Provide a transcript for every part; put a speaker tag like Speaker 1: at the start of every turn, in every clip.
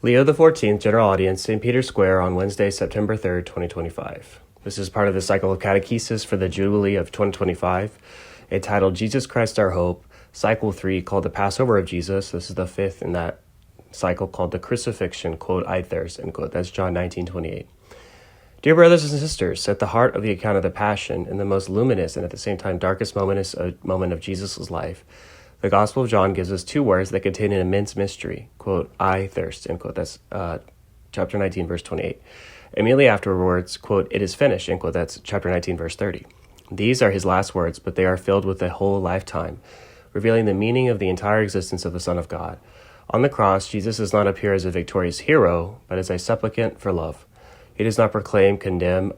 Speaker 1: Leo XIV General Audience, St. Peter's Square on Wednesday, September 3rd, 2025. This is part of the cycle of Catechesis for the Jubilee of 2025, entitled Jesus Christ Our Hope, Cycle 3, called the Passover of Jesus. This is the fifth in that cycle, called the Crucifiction, quote, I thirst, end quote. That's John 19:28. Dear brothers and sisters, at the heart of the account of the Passion, and the most luminous and at the same time darkest moment of Jesus' life, the Gospel of John gives us two words that contain an immense mystery, quote, I thirst, end quote. That's chapter 19, verse 28. Immediately afterwards, quote, it is finished, end quote. That's chapter 19, verse 30. These are his last words, but they are filled with a whole lifetime, revealing the meaning of the entire existence of the Son of God. On the cross, Jesus does not appear as a victorious hero, but as a supplicant for love. He does not proclaim, condemn,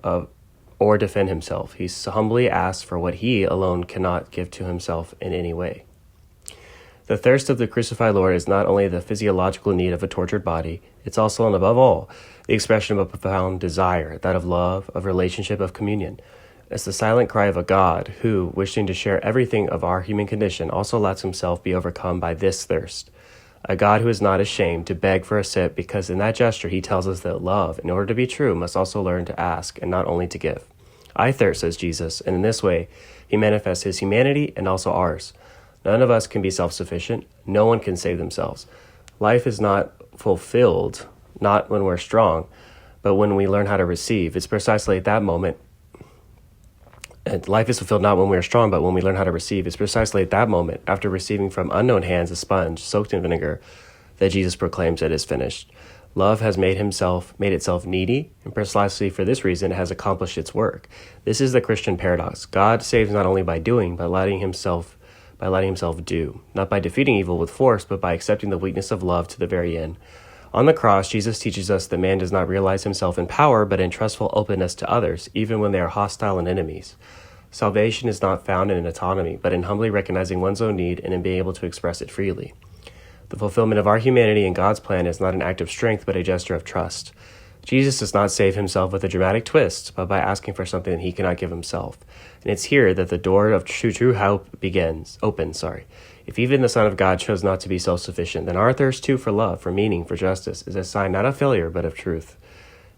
Speaker 1: or defend himself. He humbly asks for what he alone cannot give to himself in any way. The thirst of the crucified Lord is not only the physiological need of a tortured body, it's also, and above all, the expression of a profound desire, that of love, of relationship, of communion. It's the silent cry of a God who, wishing to share everything of our human condition, also lets himself be overcome by this thirst. A God who is not ashamed to beg for a sip, because in that gesture he tells us that love, in order to be true, must also learn to ask and not only to give. I thirst, says Jesus, and in this way he manifests his humanity and also ours. None of us can be self-sufficient. No one can save themselves. Life is not fulfilled, not when we're strong, but when we learn how to receive. It's precisely at that moment. And life is fulfilled not when we are strong, but when we learn how to receive. It's precisely at that moment, after receiving from unknown hands a sponge soaked in vinegar, that Jesus proclaims it is finished. Love has made itself needy, and precisely for this reason it has accomplished its work. This is the Christian paradox. God saves not only by doing, but letting himself do, not by defeating evil with force, but by accepting the weakness of love to the very end. On the cross, Jesus teaches us that man does not realize himself in power, but in trustful openness to others, even when they are hostile and enemies. Salvation is not found in autonomy, but in humbly recognizing one's own need and in being able to express it freely. The fulfillment of our humanity in God's plan is not an act of strength, but a gesture of trust. Jesus does not save himself with a dramatic twist, but by asking for something that he cannot give himself. And it's here that the door of true hope opens. If even the Son of God chose not to be self-sufficient, then our thirst too for love, for meaning, for justice, is a sign not of failure, but of truth.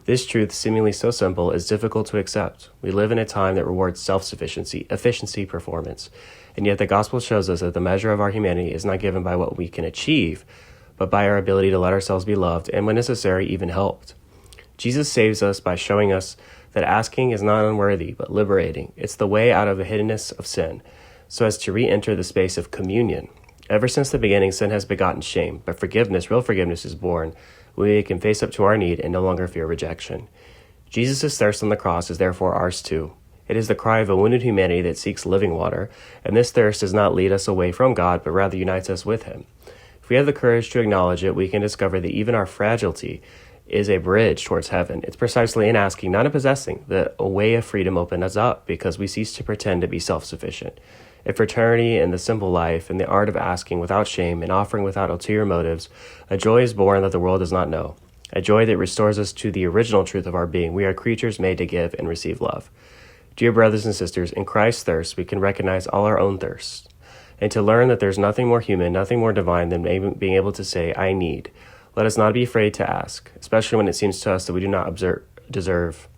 Speaker 1: This truth, seemingly so simple, is difficult to accept. We live in a time that rewards self-sufficiency, efficiency, performance. And yet the gospel shows us that the measure of our humanity is not given by what we can achieve, but by our ability to let ourselves be loved, and when necessary, even helped. Jesus saves us by showing us that asking is not unworthy, but liberating. It's the way out of the hiddenness of sin, so as to re-enter the space of communion. Ever since the beginning, sin has begotten shame, but real forgiveness is born. We can face up to our need and no longer fear rejection. Jesus' thirst on the cross is therefore ours too. It is the cry of a wounded humanity that seeks living water, and this thirst does not lead us away from God, but rather unites us with him. If we have the courage to acknowledge it, we can discover that even our fragility is a bridge towards heaven. It's precisely in asking, not in possessing, that a way of freedom opens up, because we cease to pretend to be self-sufficient. In fraternity and the simple life, and the art of asking without shame and offering without ulterior motives, a joy is born that the world does not know, a joy that restores us to the original truth of our being. We are creatures made to give and receive love. Dear brothers and sisters, in Christ's thirst, we can recognize all our own thirsts, and to learn that there's nothing more human, nothing more divine than being able to say, I need. Let us not be afraid to ask, especially when it seems to us that we do not deserve.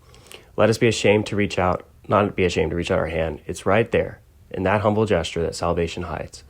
Speaker 1: Let us be ashamed to reach out, not be ashamed to reach out our hand. It's right there, in that humble gesture, that salvation hides.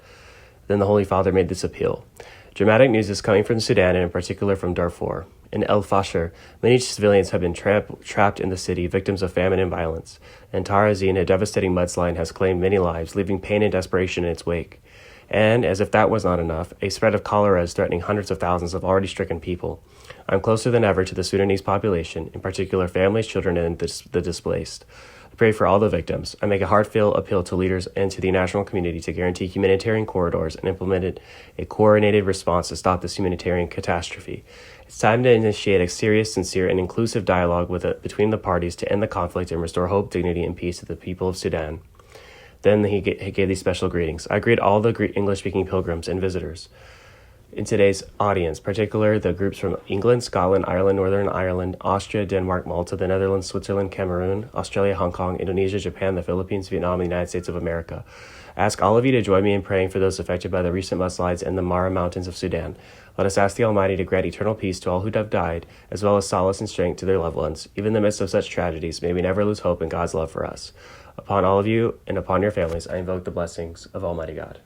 Speaker 1: Then the Holy Father made this appeal. Dramatic news is coming from Sudan, and in particular from Darfur. In El Fasher, many civilians have been trapped in the city, victims of famine and violence. And Tarazin, a devastating mudslide, has claimed many lives, leaving pain and desperation in its wake. And, as if that was not enough, a spread of cholera is threatening hundreds of thousands of already stricken people. I'm closer than ever to the Sudanese population, in particular families, children, and the displaced. I pray for all the victims. I make a heartfelt appeal to leaders and to the international community to guarantee humanitarian corridors and implement a coordinated response to stop this humanitarian catastrophe. It's time to initiate a serious, sincere, and inclusive dialogue between the parties to end the conflict and restore hope, dignity, and peace to the people of Sudan. Then he gave these special greetings. I greet all the English-speaking pilgrims and visitors. In today's audience, particularly the groups from England, Scotland, Ireland, Northern Ireland, Austria, Denmark, Malta, the Netherlands, Switzerland, Cameroon, Australia, Hong Kong, Indonesia, Japan, the Philippines, Vietnam, and the United States of America. I ask all of you to join me in praying for those affected by the recent mudslides in the Mara Mountains of Sudan. Let us ask the Almighty to grant eternal peace to all who have died, as well as solace and strength to their loved ones. Even in the midst of such tragedies, may we never lose hope in God's love for us. Upon all of you and upon your families, I invoke the blessings of Almighty God.